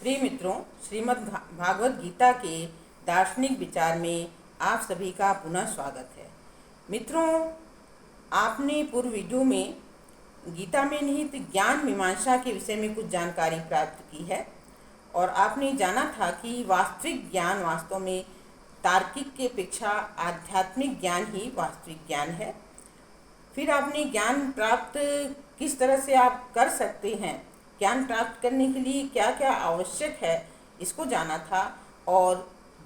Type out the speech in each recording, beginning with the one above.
प्रिय मित्रों, श्रीमद् भागवत गीता के दार्शनिक विचार में आप सभी का पुनः स्वागत है। मित्रों, आपने पूर्व वीडियो में गीता में निहित ज्ञान मीमांसा के विषय में कुछ जानकारी प्राप्त की है और आपने जाना था कि वास्तविक ज्ञान वास्तव में तार्किक के अपेक्षा आध्यात्मिक ज्ञान ही वास्तविक ज्ञान है। फिर आपने ज्ञान प्राप्त किस तरह से आप कर सकते हैं, ज्ञान प्राप्त करने के लिए क्या क्या आवश्यक है, इसको जाना था और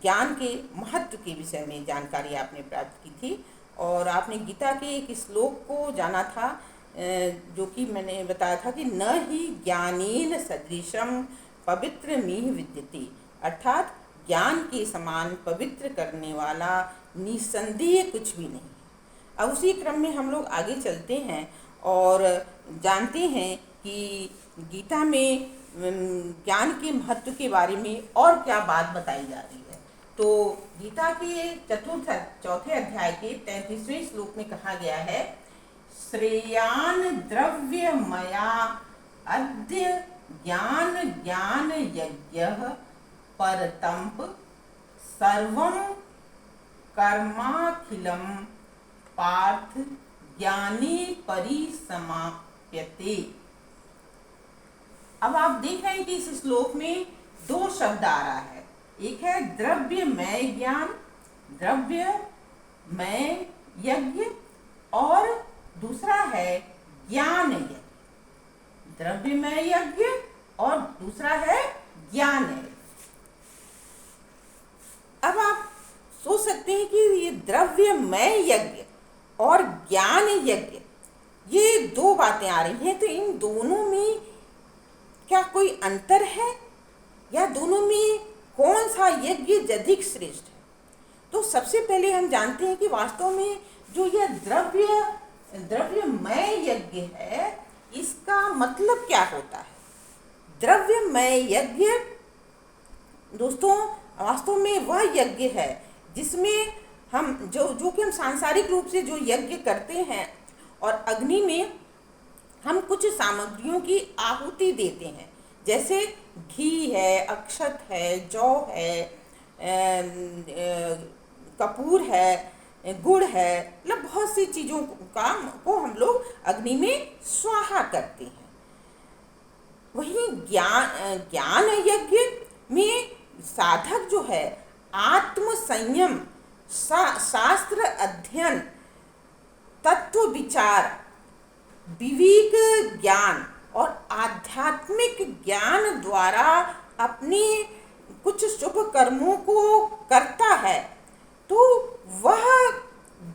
ज्ञान के महत्व के विषय में जानकारी आपने प्राप्त की थी। और आपने गीता के एक श्लोक को जाना था जो कि मैंने बताया था कि न ही ज्ञानेन सदृशम पवित्र मीह विद्यते, अर्थात ज्ञान के समान पवित्र करने वाला निसंदेह कुछ भी नहीं। अब उसी क्रम में हम लोग आगे चलते हैं और जानते हैं कि गीता में ज्ञान के महत्व के बारे में और क्या बात बताई जा रही है। तो गीता के चौथे अध्याय के 33वें श्लोक में कहा गया है, श्रेयान द्रव्यमया अद्य ज्ञान यज्ञः परतंप सर्वं कर्माखिलं पार्थ ज्ञाने परिसमाप्यते। अब आप देख रहे हैं कि इस श्लोक में दो शब्द आ रहा है। एक है द्रव्यमय ज्ञान, द्रव्यमय यज्ञ, और दूसरा है ज्ञान यज्ञ। द्रव्यमय यज्ञ और दूसरा है ज्ञान यज्ञ। अब आप सोच सकते हैं कि ये द्रव्यमय यज्ञ और ज्ञान यज्ञ, ये दो बातें आ रही हैं, तो इन दोनों में क्या कोई अंतर है या दोनों में कौन सा यज्ञ अधिक श्रेष्ठ है? तो सबसे पहले हम जानते हैं कि वास्तव में जो यह द्रव्यमय यज्ञ है, इसका मतलब क्या होता है? द्रव्यमय यज्ञ दोस्तों वास्तव में वह यज्ञ है जिसमें हम जो कि हम सांसारिक रूप से जो यज्ञ करते हैं और अग्नि में हम कुछ सामग्रियों की आहुति देते हैं, जैसे घी है, अक्षत है, जौ है, कपूर है, गुड़ है, मतलब बहुत सी चीज़ों को हम लोग अग्नि में स्वाहा करते हैं। वहीं ज्ञान यज्ञ में साधक जो है आत्म संयम, शास्त्र अध्ययन, तत्व विचार, विवेक ज्ञान और आध्यात्मिक ज्ञान द्वारा अपने कुछ शुभ कर्मों को करता है, तो वह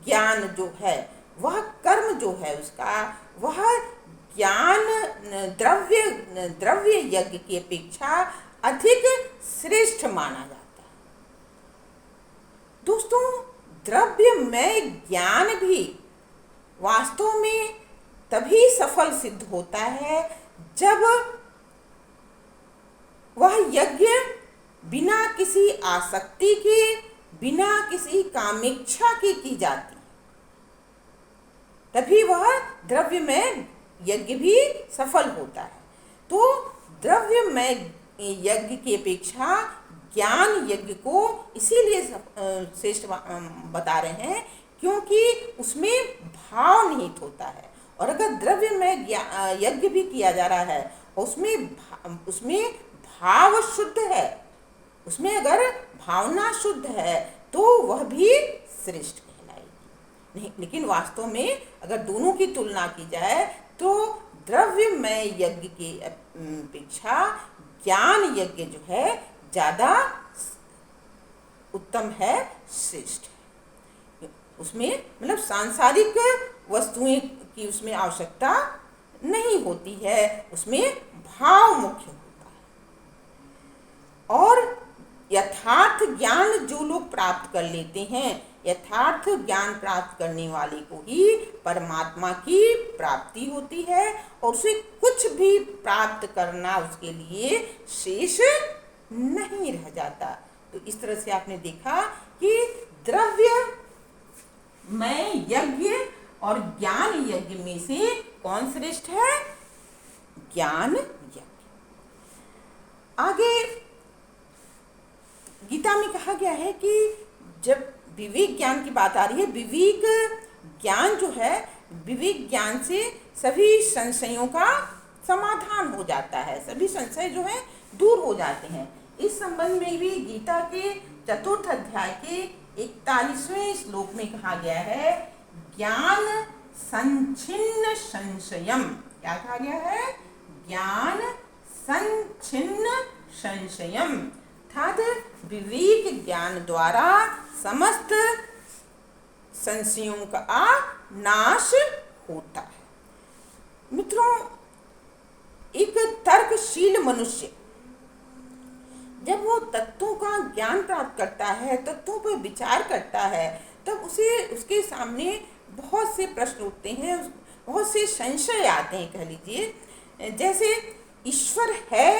ज्ञान जो है, वह कर्म जो है उसका, वह ज्ञान द्रव्य यज्ञ की अपेक्षा अधिक श्रेष्ठ माना जाता है। दोस्तों, द्रव्यमय ज्ञान भी वास्तव में तभी सफल सिद्ध होता है जब वह यज्ञ बिना किसी आसक्ति के, बिना किसी कामेच्छा के की जाती, तभी वह द्रव्यमय यज्ञ भी सफल होता है। तो द्रव्यमय यज्ञ की अपेक्षा ज्ञान यज्ञ को इसीलिए श्रेष्ठ बता रहे हैं क्योंकि उसमें भाव निहित होता है। और अगर द्रव्यमय यज्ञ भी किया जा रहा है, उसमें भाव शुद्ध है, उसमें अगर भावना शुद्ध है, तो वह भी श्रेष्ठ कहलाएगी। नहीं, लेकिन वास्तव में अगर दोनों की तुलना की जाए तो द्रव्यमय यज्ञ की अपेक्षा ज्ञान यज्ञ जो है ज़्यादा उत्तम है, श्रेष्ठ है। उसमें मतलब सांसारिक वस्तुएं की उसमें आवश्यकता नहीं होती है, उसमें भाव मुख्य होता है। और यथार्थ ज्ञान जो लोग प्राप्त कर लेते हैं, यथार्थ ज्ञान प्राप्त करने वाले को ही परमात्मा की प्राप्ति होती है और उसे कुछ भी प्राप्त करना उसके लिए शेष नहीं रह जाता। तो इस तरह से आपने देखा कि द्रव्यमय यज्ञ और ज्ञान यज्ञ में से कौन श्रेष्ठ है? ज्ञान यज्ञ। आगे कहा गया है कि जब विवेक ज्ञान की बात आ रही है, विवेक ज्ञान जो है, विवेक ज्ञान से सभी संशयों का समाधान हो जाता है, सभी संशय जो है दूर हो जाते हैं। इस संबंध में भी गीता के चतुर्थ अध्याय के 41वें श्लोक में कहा गया है, ज्ञान संच्छिन्न संशयम। क्या कहा गया है? ज्ञान संच्छिन्न संशयम, अर्थात विवेक ज्ञान द्वारा समस्त संशयों का नाश होता है। मित्रों, एक तर्कशील मनुष्य जब वो तत्वों का ज्ञान प्राप्त करता है, तत्वों पर विचार करता है, तब उसके सामने बहुत से प्रश्न उठते हैं, बहुत से संशय आते हैं। कह लीजिए, जैसे ईश्वर है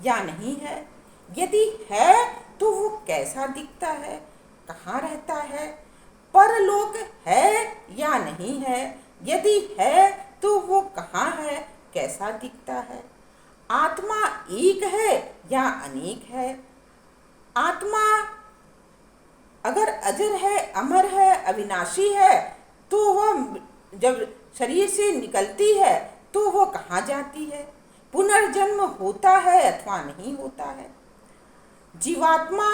या नहीं है, यदि है तो वो कैसा दिखता है, कहाँ रहता है, परलोक है या नहीं है, यदि है तो वो कहाँ है, कैसा दिखता है, आत्मा एक है या अनेक है, आत्मा अगर अजर है, अमर है, अविनाशी है, तो वह जब शरीर से निकलती है तो वो कहाँ जाती है, पुनर्जन्म होता है अथवा नहीं होता है, जीवात्मा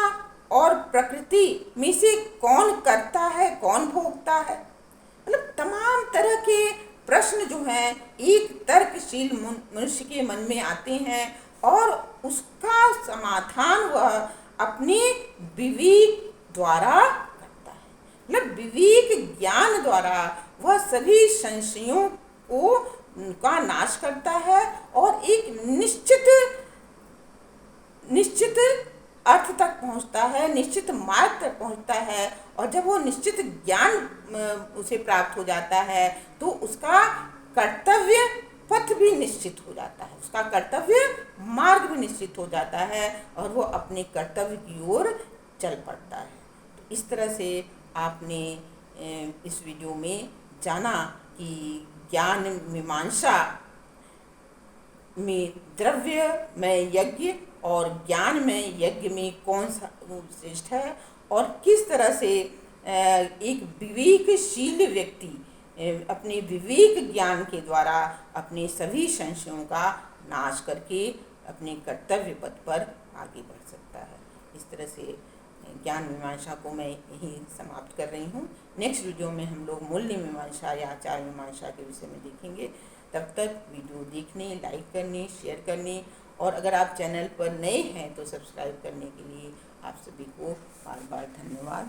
और प्रकृति में से कौन करता है, कौन भोगता है। मतलब तमाम तरह के प्रश्न जो हैं एक तर्कशील मनुष्य के मन में आते हैं और उसका समाधान वह अपने विवेक द्वारा करता है। मतलब विवेक ज्ञान द्वारा वह सभी संशयों को का नाश करता है और एक निश्चित अर्थ तक पहुंचता है, निश्चित मार्ग तक पहुंचता है। और जब वो निश्चित ज्ञान उसे प्राप्त हो जाता है तो उसका कर्तव्य पथ भी निश्चित हो जाता है, उसका कर्तव्य मार्ग भी निश्चित हो जाता है और वो अपने कर्तव्य की ओर चल पड़ता है। तो इस तरह से आपने इस वीडियो में जाना कि ज्ञान मीमांसा में द्रव्य में यज्ञ और ज्ञान में यज्ञ में कौन सा श्रेष्ठ है और किस तरह से एक विवेकशील व्यक्ति अपने विवेक ज्ञान के द्वारा अपने सभी संशयों का नाश करके अपने कर्तव्य पथ पर आगे बढ़ सकता है। इस तरह से ज्ञान मीमांसा को मैं यही समाप्त कर रही हूँ। नेक्स्ट वीडियो में हम लोग मूल्य मीमांसा या आचार मीमांसा के विषय में देखेंगे। तब तक वीडियो देखने, लाइक करने, शेयर करने और अगर आप चैनल पर नए हैं तो सब्सक्राइब करने के लिए आप सभी को बार बार धन्यवाद।